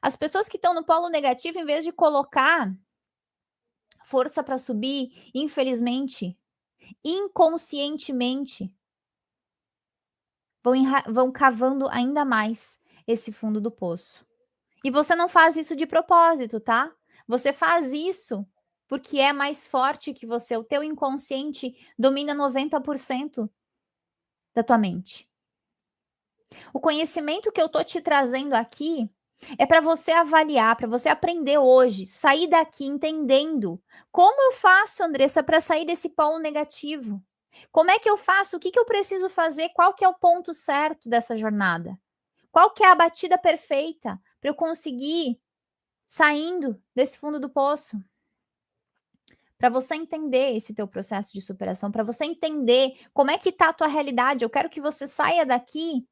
As pessoas que estão no polo negativo, em vez de colocar força para subir, infelizmente, inconscientemente, vão cavando ainda mais esse fundo do poço. E você não faz isso de propósito, tá? Você faz isso porque é mais forte que você. O teu inconsciente domina 90% da tua mente. O conhecimento que eu tô te trazendo aqui é para você avaliar, para você aprender hoje, sair daqui entendendo como eu faço, Andressa, para sair desse polo negativo. Como é que eu faço? O que que eu preciso fazer? Qual que é o ponto certo dessa jornada? Qual que é a batida perfeita para eu conseguir saindo desse fundo do poço? Para você entender esse teu processo de superação, para você entender como é que tá a tua realidade. Eu quero que você saia daqui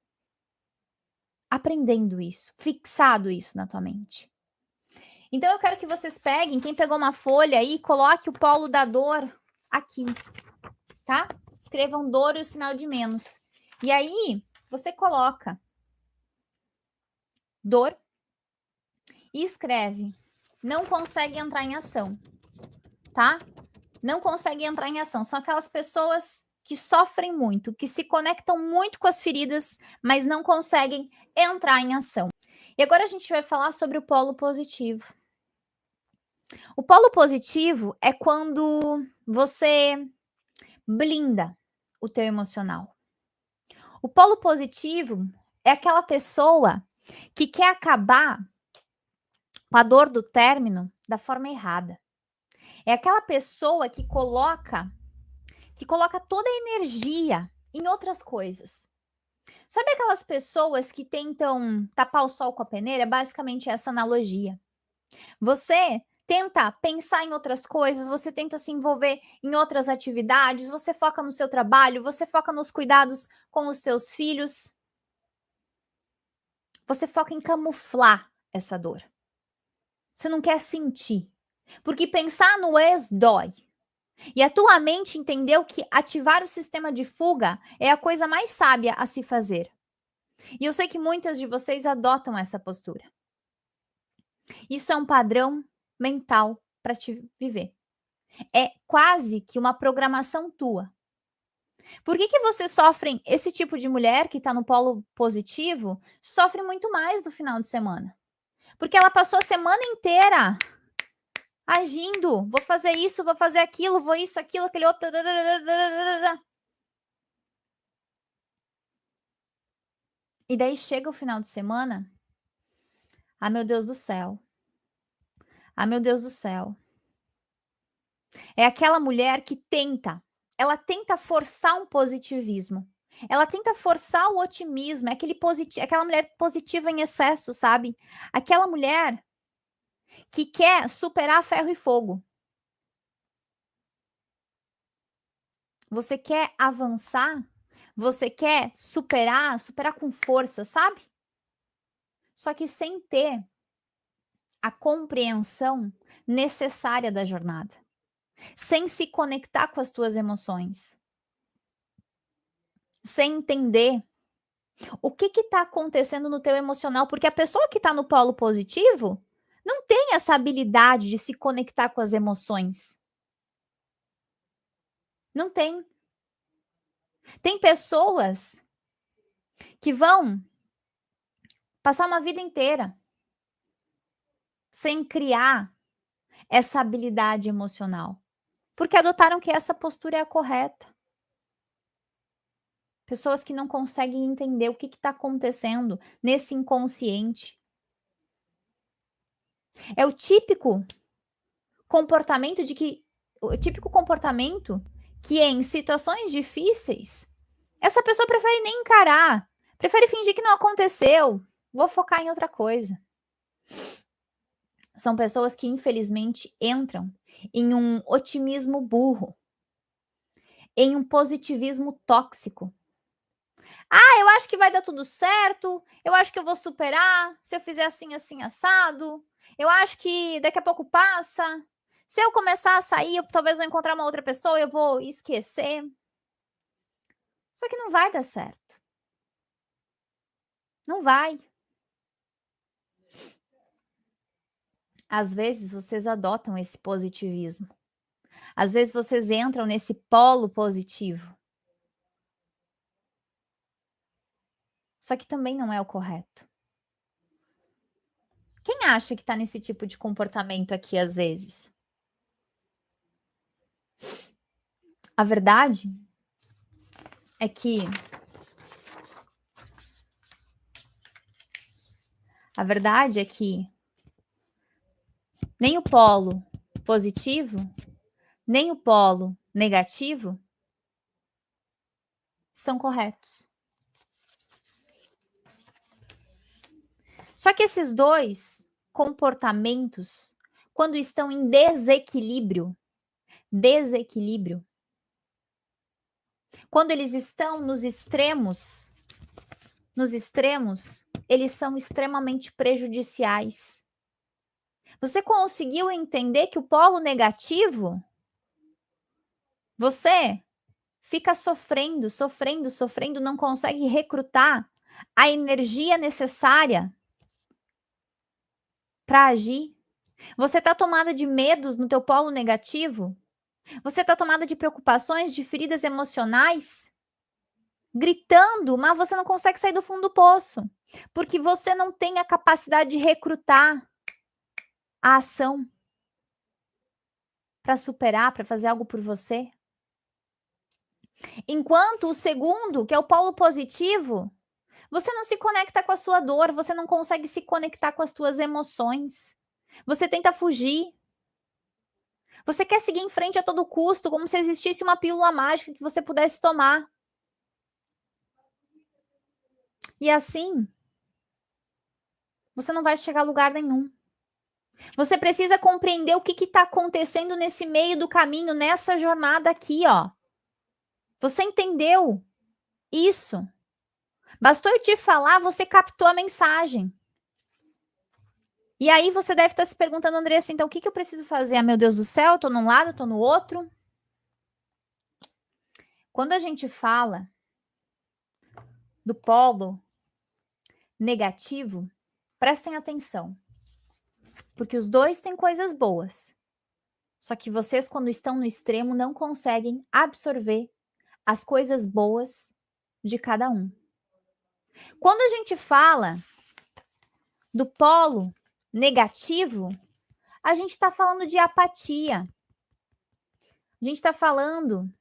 aprendendo isso, fixado isso na tua mente. Então eu quero que vocês peguem, quem pegou uma folha aí, coloque o polo da dor aqui, tá? Escrevam dor e o sinal de menos. E aí você coloca dor e escreve não consegue entrar em ação, tá? Não consegue entrar em ação. São aquelas pessoas que sofrem muito, que se conectam muito com as feridas, mas não conseguem entrar em ação. E agora a gente vai falar sobre o polo positivo. O polo positivo é quando você blinda o teu emocional. O polo positivo é aquela pessoa que quer acabar com a dor do término da forma errada. É aquela pessoa que coloca toda a energia em outras coisas. Sabe aquelas pessoas que tentam tapar o sol com a peneira? É basicamente essa analogia. Você tenta pensar em outras coisas, você tenta se envolver em outras atividades, você foca no seu trabalho, você foca nos cuidados com os teus filhos. Você foca em camuflar essa dor. Você não quer sentir. Porque pensar no ex dói. E a tua mente entendeu que ativar o sistema de fuga é a coisa mais sábia a se fazer. E eu sei que muitas de vocês adotam essa postura. Isso é um padrão mental para te viver. É quase que uma programação tua. Por que vocês sofrem, esse tipo de mulher que está no polo positivo, sofre muito mais no final de semana? Porque ela passou a semana inteira agindo, vou fazer isso, vou fazer aquilo, vou isso, aquilo, aquele outro. E daí chega o final de semana, ah, meu Deus do céu. Ah, meu Deus do céu. É aquela mulher que ela tenta forçar um positivismo. Ela tenta forçar o otimismo, é aquela mulher positiva em excesso, sabe? Aquela mulher que quer superar ferro e fogo. Você quer avançar? Você quer superar com força, sabe? Só que sem ter a compreensão necessária da jornada, sem se conectar com as tuas emoções, sem entender o que está acontecendo no teu emocional, porque a pessoa que está no polo positivo não tem essa habilidade de se conectar com as emoções. Não tem. Tem pessoas que vão passar uma vida inteira sem criar essa habilidade emocional, porque adotaram que essa postura é a correta. Pessoas que não conseguem entender o que está acontecendo nesse inconsciente. É o típico comportamento que em situações difíceis, essa pessoa prefere nem encarar, prefere fingir que não aconteceu, vou focar em outra coisa. São pessoas que infelizmente entram em um otimismo burro, em um positivismo tóxico. Ah, eu acho que vai dar tudo certo, eu acho que eu vou superar, se eu fizer assim, assim, assado, eu acho que daqui a pouco passa, se eu começar a sair, eu talvez vou encontrar uma outra pessoa, eu vou esquecer. Só que não vai dar certo. Não vai. Às vezes vocês adotam esse positivismo. Às vezes vocês entram nesse polo positivo. Só que também não é o correto. Quem acha que está nesse tipo de comportamento aqui às vezes? A verdade é que nem o polo positivo, nem o polo negativo são corretos. Só que esses dois comportamentos, quando estão em desequilíbrio, quando eles estão nos extremos, eles são extremamente prejudiciais. Você conseguiu entender que o polo negativo, você fica sofrendo, não consegue recrutar a energia necessária para agir. Você está tomada de medos no teu polo negativo? Você está tomada de preocupações, de feridas emocionais? Gritando, mas você não consegue sair do fundo do poço, porque você não tem a capacidade de recrutar a ação para superar, para fazer algo por você. Enquanto o segundo, que é o polo positivo, você não se conecta com a sua dor, você não consegue se conectar com as suas emoções. Você tenta fugir. Você quer seguir em frente a todo custo, como se existisse uma pílula mágica que você pudesse tomar. E assim, você não vai chegar a lugar nenhum. Você precisa compreender o que está acontecendo nesse meio do caminho, nessa jornada aqui, ó. Você entendeu isso? Bastou eu te falar, você captou a mensagem. E aí você deve estar se perguntando, Andressa, então o que eu preciso fazer? Ah, meu Deus do céu, eu tô num lado, eu tô no outro. Quando a gente fala do polo negativo, prestem atenção. Porque os dois têm coisas boas. Só que vocês, quando estão no extremo, não conseguem absorver as coisas boas de cada um. Quando a gente fala do polo negativo, a gente está falando de apatia. A gente está falando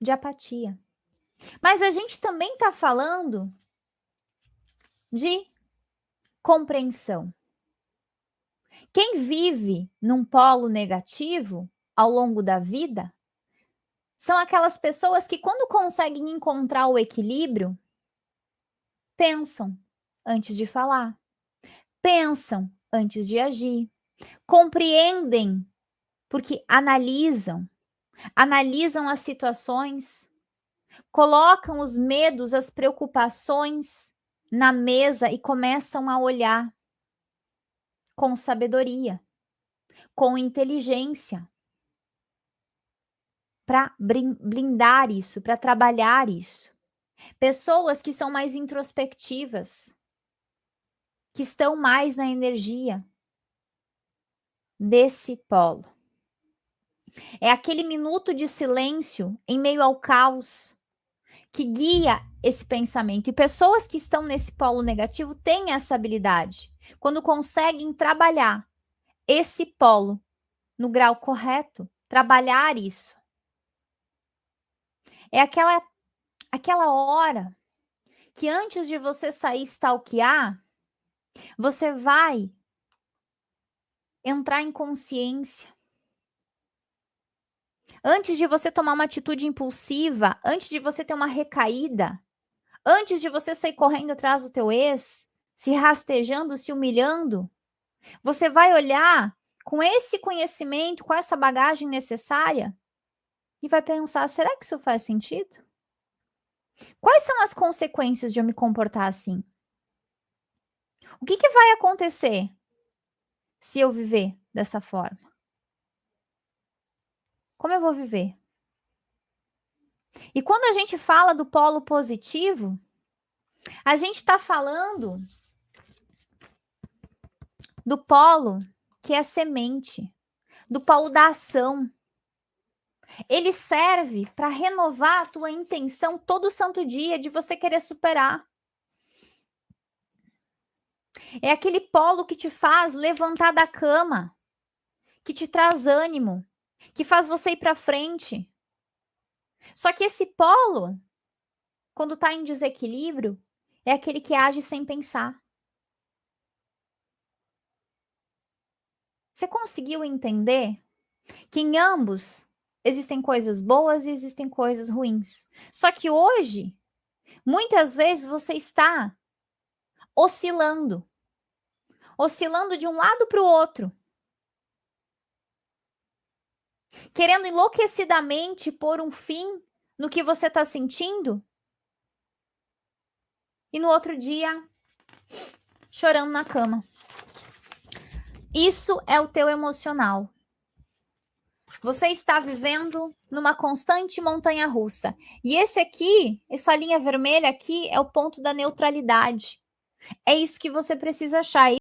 de apatia. Mas a gente também está falando de compreensão. Quem vive num polo negativo ao longo da vida são aquelas pessoas que, quando conseguem encontrar o equilíbrio, pensam antes de falar, pensam antes de agir, compreendem porque analisam as situações, colocam os medos, as preocupações na mesa e começam a olhar com sabedoria, com inteligência, para blindar isso, para trabalhar isso. Pessoas que são mais introspectivas, que estão mais na energia desse polo. É aquele minuto de silêncio em meio ao caos que guia esse pensamento. E pessoas que estão nesse polo negativo têm essa habilidade. Quando conseguem trabalhar esse polo no grau correto, trabalhar isso. É aquela hora que antes de você sair stalkear, você vai entrar em consciência. Antes de você tomar uma atitude impulsiva, antes de você ter uma recaída, antes de você sair correndo atrás do teu ex, se rastejando, se humilhando, você vai olhar com esse conhecimento, com essa bagagem necessária e vai pensar, será que isso faz sentido? Quais são as consequências de eu me comportar assim? O que vai acontecer se eu viver dessa forma? Como eu vou viver? E quando a gente fala do polo positivo, a gente está falando do polo que é a semente, do polo da ação. Ele serve para renovar a tua intenção todo santo dia de você querer superar. É aquele polo que te faz levantar da cama, que te traz ânimo, que faz você ir para frente. Só que esse polo, quando está em desequilíbrio, é aquele que age sem pensar. Você conseguiu entender que em ambos existem coisas boas e existem coisas ruins? Só que hoje, muitas vezes você está oscilando de um lado para o outro, querendo enlouquecidamente pôr um fim no que você está sentindo e no outro dia chorando na cama. Isso é o teu emocional. Você está vivendo numa constante montanha-russa. E esse aqui, essa linha vermelha aqui, é o ponto da neutralidade. É isso que você precisa achar.